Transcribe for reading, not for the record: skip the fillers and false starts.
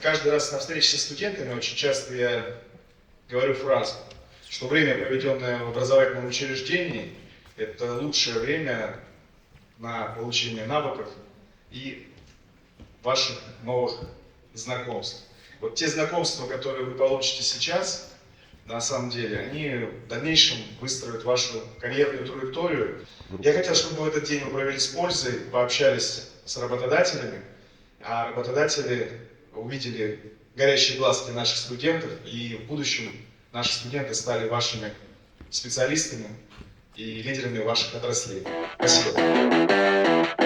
Каждый раз на встрече со студентами очень часто я говорю фразу, что время, проведенное в образовательном учреждении, это лучшее время на получение навыков и ваших новых знакомств. Вот те знакомства, которые вы получите сейчас, на самом деле, они в дальнейшем выстроят вашу карьерную траекторию. Я хотел, чтобы в этот день вы провели с пользой, пообщались с работодателями, а работодатели увидели горящие глазки наших студентов, и в будущем наши студенты стали вашими специалистами и лидерами ваших отраслей. Спасибо.